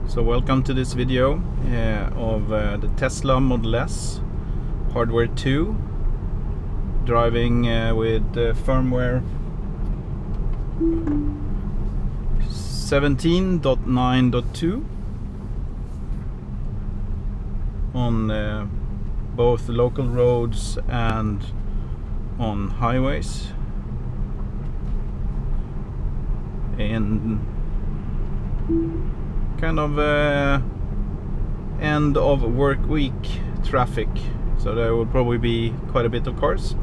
So welcome to this video of the Tesla Model S Hardware 2 driving with firmware 17.9.2 on both local roads and on highways in kind of end of work week traffic, so there will probably be quite a bit of cars.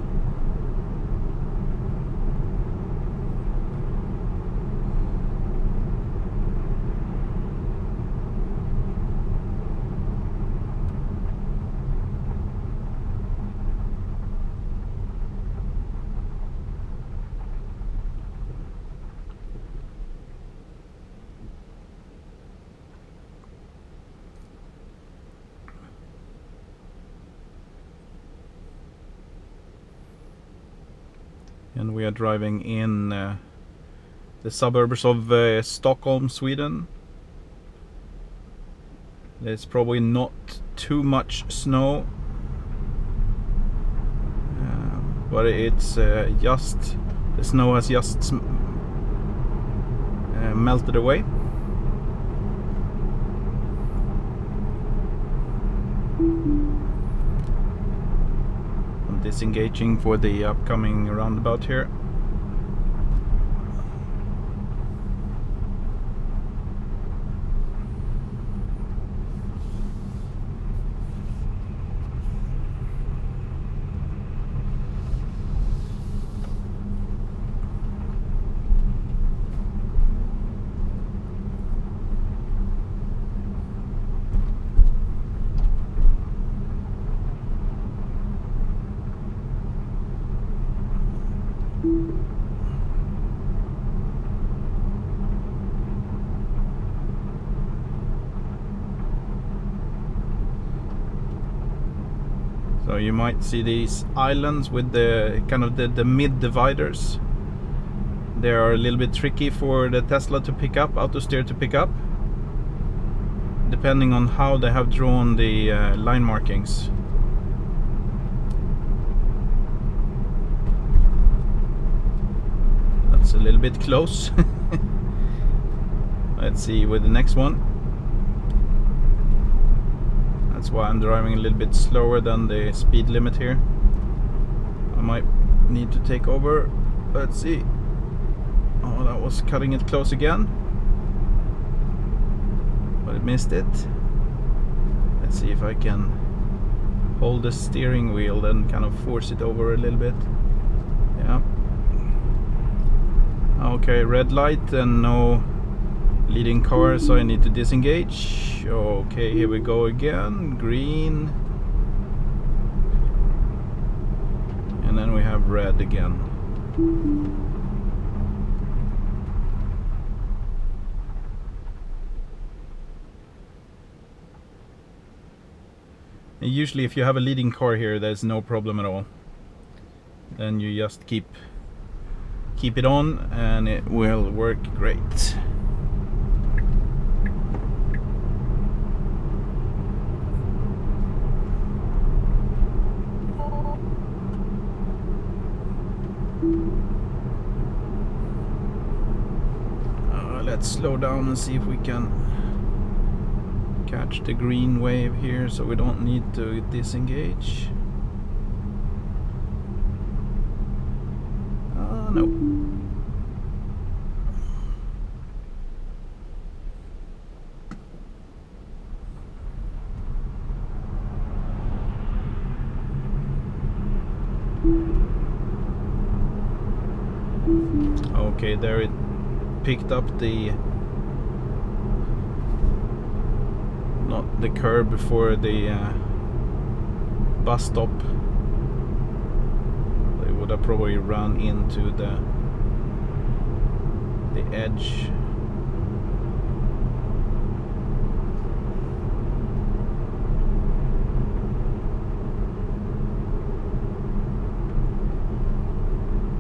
And we are driving in the suburbs of Stockholm, Sweden. There's probably not too much snow, but it's just the snow has just melted away. Disengaging for the upcoming roundabout here. So you might see these islands with the kind of the mid dividers. They are a little bit tricky for the Tesla to pick up, Autosteer to pick up, depending on how they have drawn the line markings. That's a little bit close. Let's see with the next one. That's why I'm driving a little bit slower than the speed limit here. I might need to take over. Let's see. Oh, that was cutting it close again. But it missed it. Let's see if I can hold the steering wheel and kind of force it over a little bit. Yeah. Okay, red light and no leading car, so I need to disengage. Okay, here we go again. Green. And then we have red again. And usually if you have a leading car here, there's no problem at all. Then you just keep it on and it will work great. Let's slow down and see if we can catch the green wave here, so we don't need to disengage. No. Okay, there it picked up the not the curb before the bus stop. They would have probably run into the edge.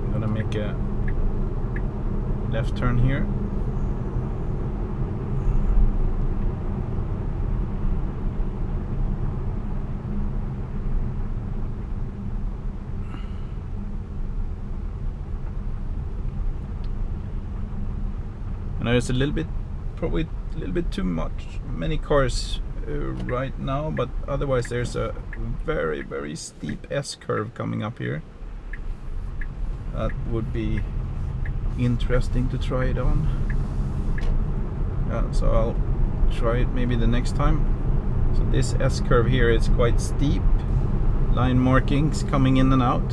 I'm gonna make a left turn here. There's a little bit, probably a little bit too many cars right now, but otherwise there's a very, very steep S-curve coming up here. That would be interesting to try it on. Yeah, so I'll try it maybe the next time. So this S-curve here is quite steep, line markings coming in and out,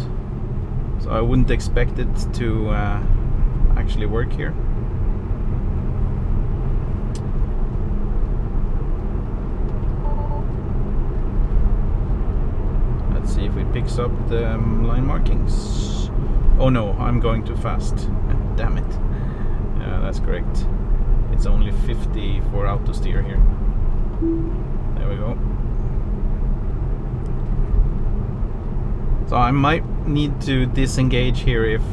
so I wouldn't expect it to actually work here. Let's see if it picks up the line markings. Oh no, I'm going too fast. Damn it. Yeah, that's correct. It's only 50 for Autosteer here. There we go. So I might need to disengage here if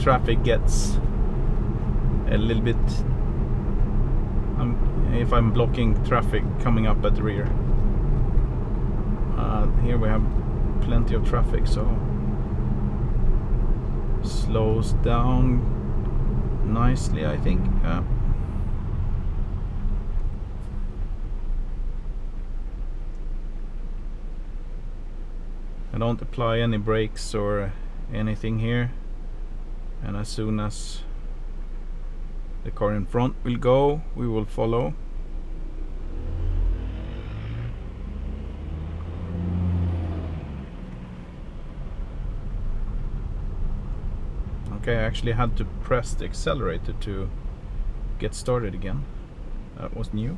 traffic gets a little bit, if I'm blocking traffic coming up at the rear. Here we have plenty of traffic, so slows down nicely, I think. Yeah. I don't apply any brakes or anything here, and as soon as the car in front will go, we will follow. Okay, I actually had to press the accelerator to get started again. That was new.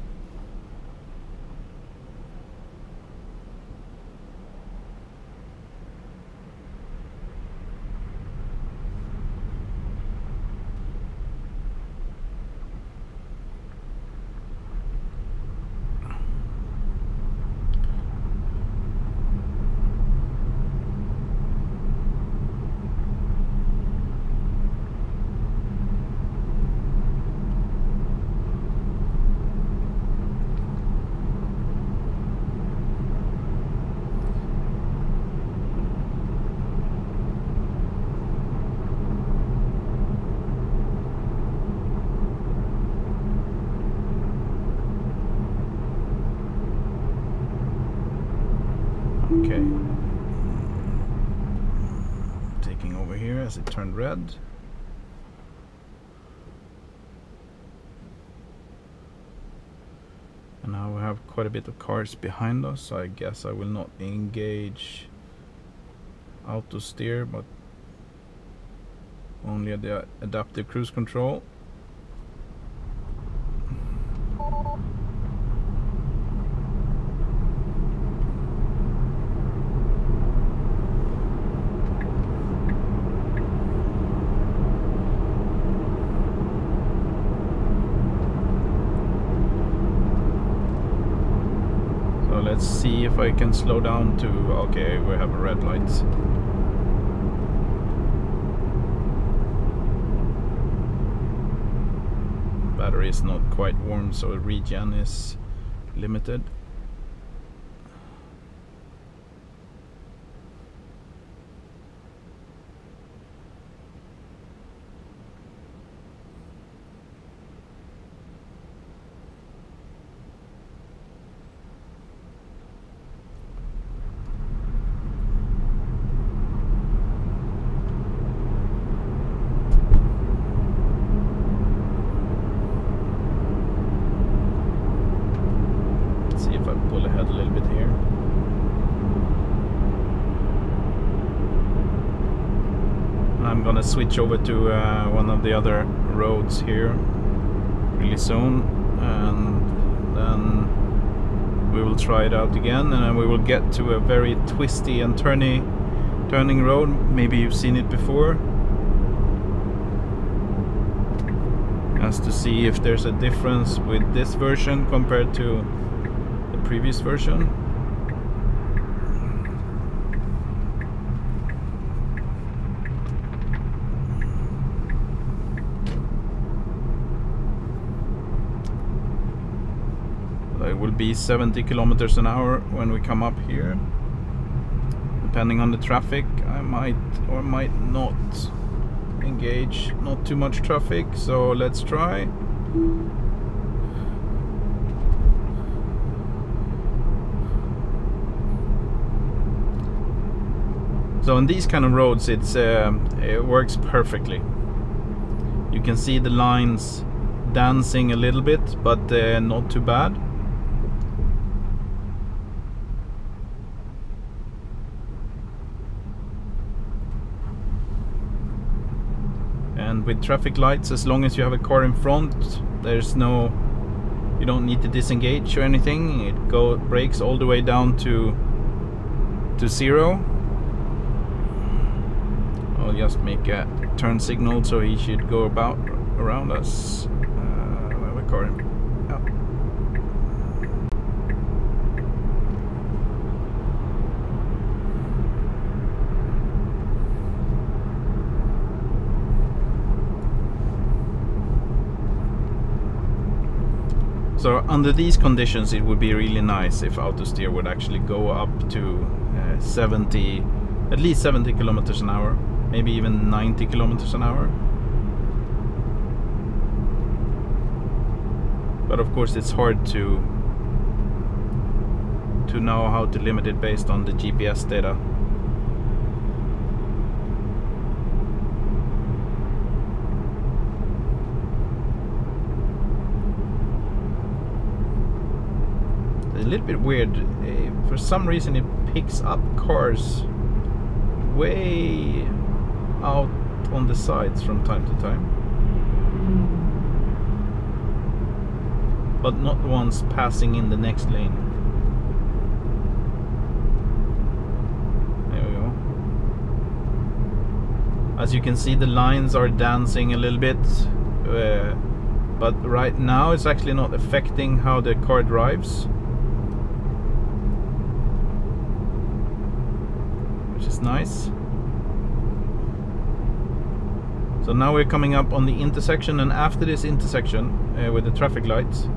Okay, taking over here as it turned red. And now we have quite a bit of cars behind us, so I guess I will not engage Autosteer, but only the adaptive cruise control. Let's see if I can slow down to, okay, we have a red light. Battery is not quite warm, so regen is limited. Pull ahead a little bit here. I'm gonna switch over to one of the other roads here really soon, and then we will try it out again, and then we will get to a very twisty and turning road. Maybe you've seen it before, just to see if there's a difference with this version compared to previous version. It will be 70 kilometers an hour when we come up here. Depending on the traffic, I might or might not engage, not too much traffic, so let's try. So on these kind of roads, it works perfectly. You can see the lines dancing a little bit, but not too bad. And with traffic lights, as long as you have a car in front, you don't need to disengage or anything. It brakes all the way down to 0. I'll just make a turn signal, so he should go around us. We have a car in. So under these conditions, it would be really nice if Autosteer would actually go up to at least 70 kilometers an hour, maybe even 90 kilometers an hour. But of course, it's hard to know how to limit it based on the GPS data. A little bit weird. For some reason, it picks up cars way out on the sides from time to time, but not the ones passing in the next lane. There we go. As you can see, the lines are dancing a little bit, but right now it's actually not affecting how the car drives, which is nice. So now we're coming up on the intersection, and after this intersection with the traffic lights,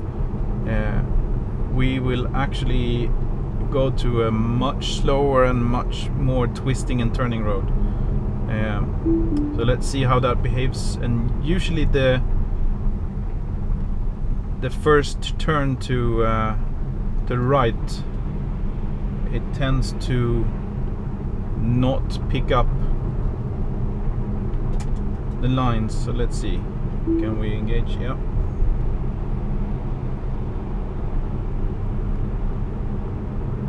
we will actually go to a much slower and much more twisting and turning road. So let's see how that behaves. And usually the first turn to the right, it tends to not pick up the lines. So let's see, can we engage? Yeah.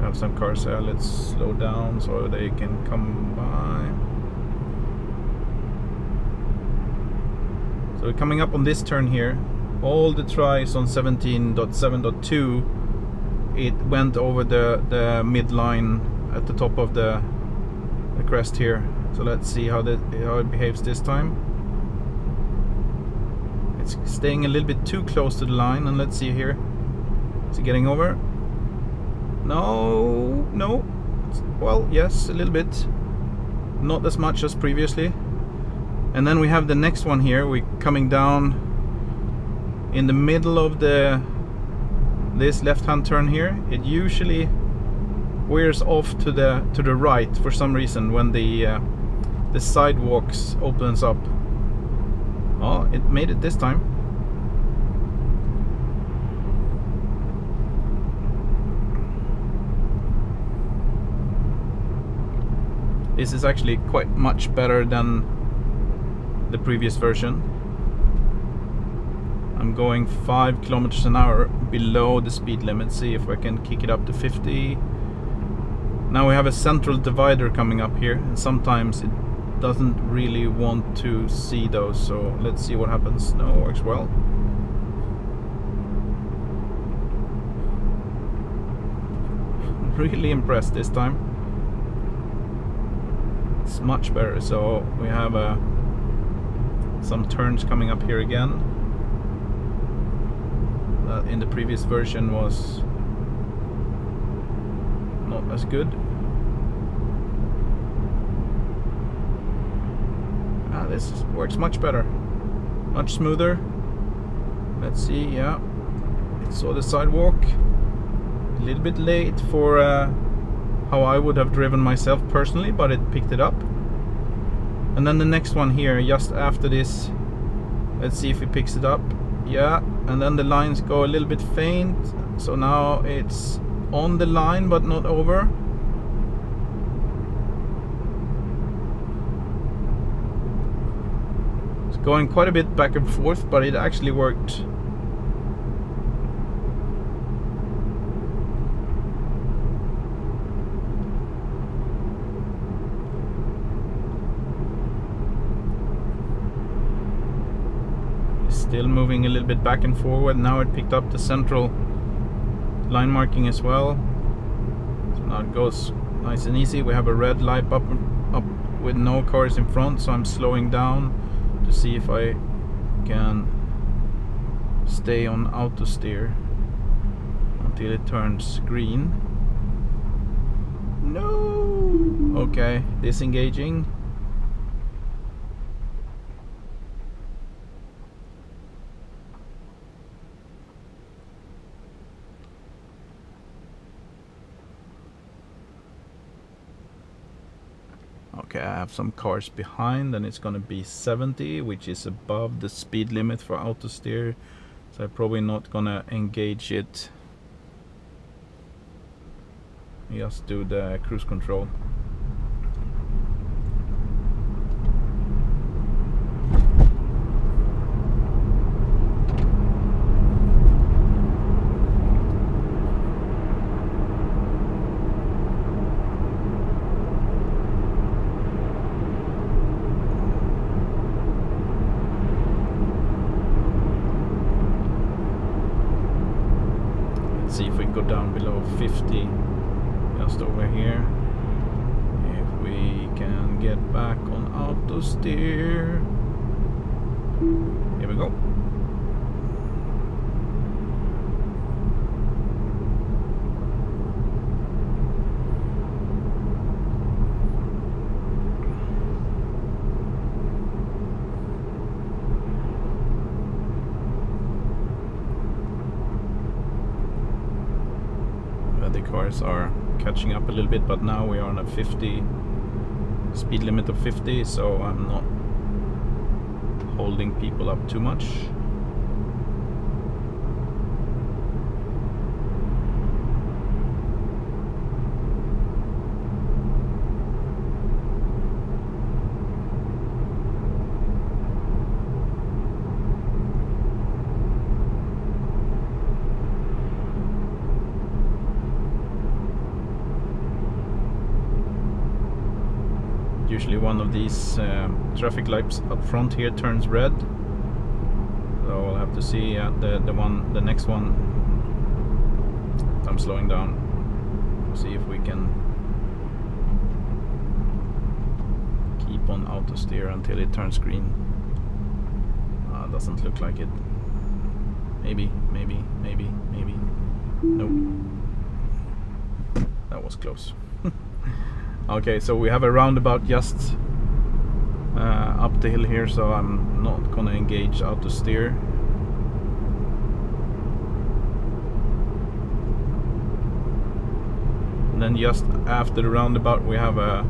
Have some cars there. Let's slow down so they can come by. So we're coming up on this turn here. All the tries on 17.7.2, it went over the midline at the top of the crest here. So let's see how it behaves this time. It's staying a little bit too close to the line, and let's see here. Is it getting over? No. Well, yes, a little bit. Not as much as previously. And then we have the next one here. We're coming down in the middle of this left-hand turn here. It usually veers off to the right for some reason when the sidewalks opens up. Oh, it made it this time. This is actually quite much better than the previous version. I'm going 5 kilometers an hour below the speed limit. See if I can kick it up to 50. Now we have a central divider coming up here, and sometimes it doesn't really want to see those, so let's see what happens. No, it works well. Really impressed this time. It's much better. So we have some turns coming up here again. That in the previous version was not as good. This works much better, much smoother. Let's see. Yeah, it saw the sidewalk. A little bit late for how I would have driven myself personally, but it picked it up. And then the next one here, just after this, let's see if it picks it up. Yeah, and then the lines go a little bit faint, so now it's on the line but not over. It's going quite a bit back and forth, but it actually worked. Still moving a little bit back and forward. Now it picked up the central line marking as well. So now it goes nice and easy. We have a red light up with no cars in front, so I'm slowing down to see if I can stay on Autosteer until it turns green. No! Okay, disengaging. Okay, I have some cars behind, and it's gonna be 70, which is above the speed limit for Autosteer, so I'm probably not gonna engage it. Just do the cruise control. See if we go down below 50, just over here. If we can get back on Autosteer. Here we go. The cars are catching up a little bit, but now we are on a 50 speed limit of 50, so I'm not holding people up too much. Usually one of these traffic lights up front here turns red, so I'll have to see the next one. I'm slowing down, see if we can keep on Autosteer until it turns green. Doesn't look like it. Maybe. Nope. That was close. Okay, so we have a roundabout just up the hill here, so I'm not gonna engage Autosteer. And then just after the roundabout we have a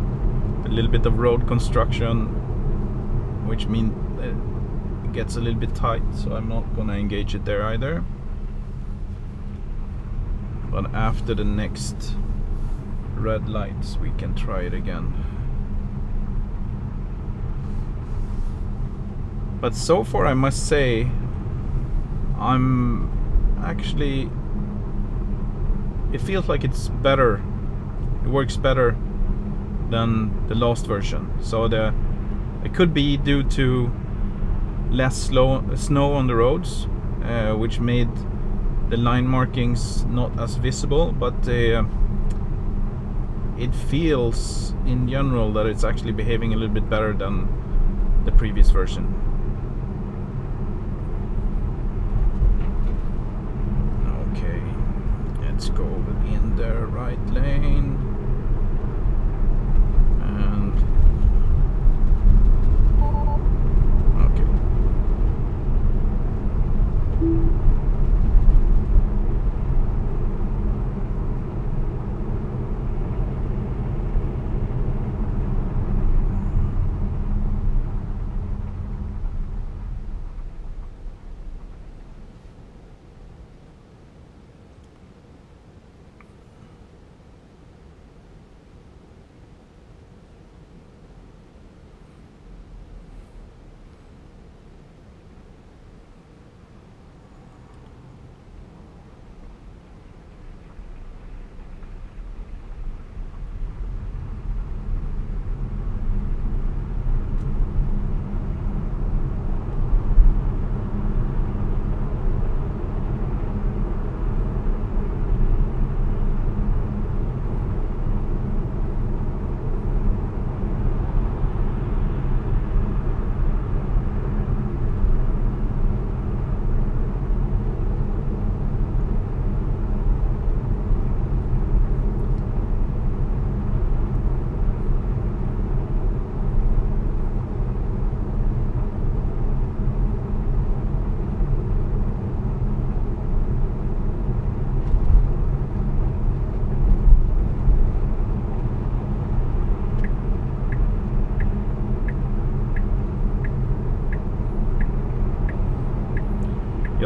little bit of road construction, which means it gets a little bit tight, so I'm not gonna engage it there either. But after the next red lights we can try it again. But so far I must say I'm actually, it feels like it's better, it works better than the last version. So it could be due to less snow on the roads, which made the line markings not as visible, but it feels in general that it's actually behaving a little bit better than the previous version. Okay, let's go in the right lane. And okay.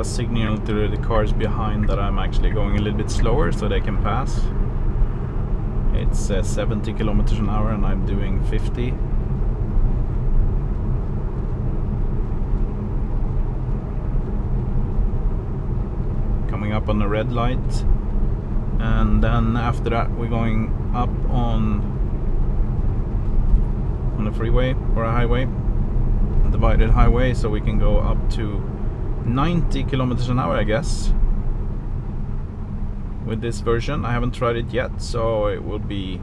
just signal to the cars behind that I'm actually going a little bit slower so they can pass. It's 70 kilometers an hour and I'm doing 50. Coming up on the red light, and then after that we're going up on a freeway or a highway, a divided highway, so we can go up to 90 kilometers an hour, I guess, with this version. I haven't tried it yet, so it will be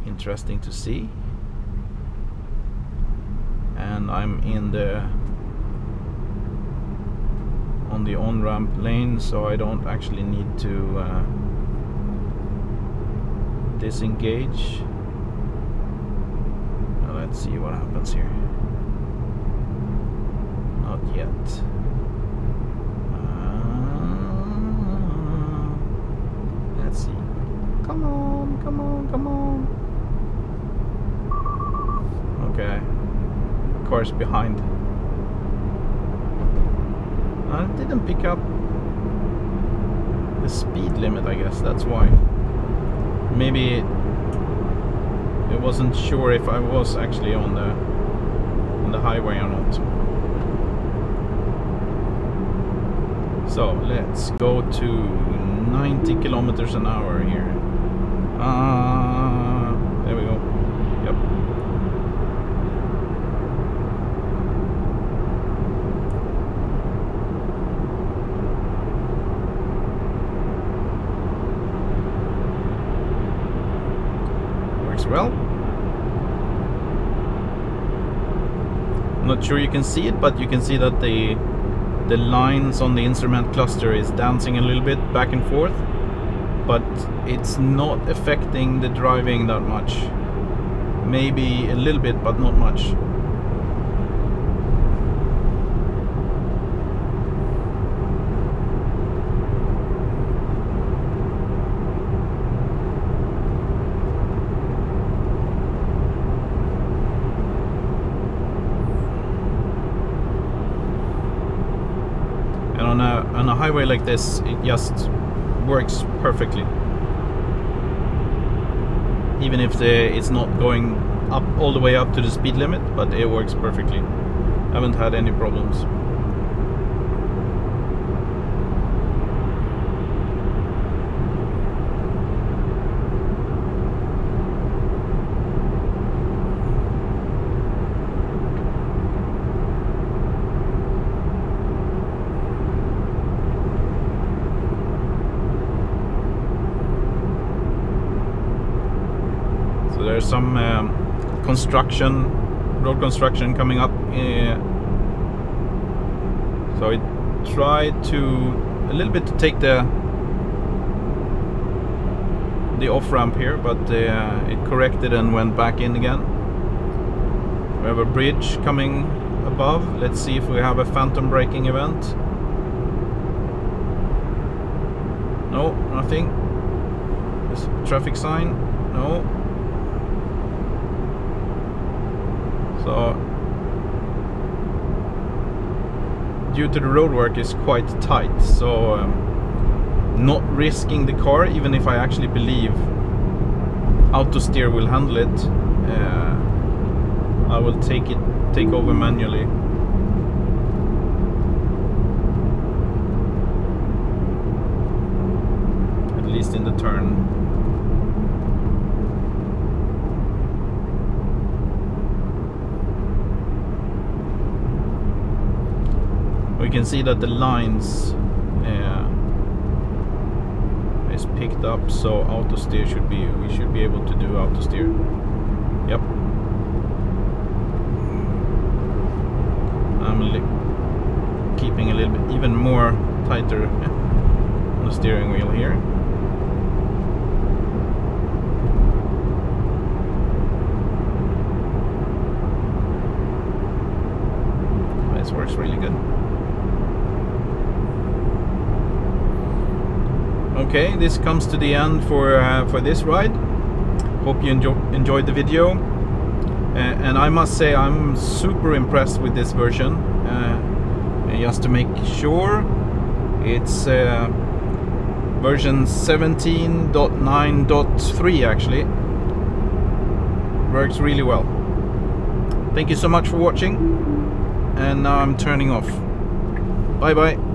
interesting to see. And I'm in the on the on-ramp lane, so I don't actually need to disengage. Now let's see what happens here. Not yet. Let's see. Come on, come on, come on. Okay. Cars behind. I didn't pick up the speed limit, I guess, that's why. Maybe it wasn't sure if I was actually on the highway or not. So let's go to 90 kilometers an hour here. There we go. Yep. Well, I'm not sure you can see it, but you can see that the lines on the instrument cluster is dancing a little bit back and forth, but it's not affecting the driving that much. Maybe a little bit, but not much. On a highway like this, it just works perfectly. Even if it's not going up all the way up to the speed limit, but it works perfectly. I haven't had any problems. There's some road construction coming up, so I tried a little bit to take the off-ramp here, but it corrected and went back in again. We have a bridge coming above. Let's see if we have a phantom braking event. No, nothing. There's a traffic sign. No. So, due to the roadwork is quite tight, so not risking the car, even if I actually believe Autosteer will handle it, I will take over manually. At least in the turn. We can see that the lines is picked up, so Autosteer we should be able to do Autosteer. Yep. I'm keeping a little bit even more tighter on the steering wheel here. This works really good. Okay, this comes to the end for this ride. Hope you enjoyed the video, and I must say I'm super impressed with this version. just to make sure. It's version 17.9.3 actually. Works really well. Thank you so much for watching, and now I'm turning off. Bye bye.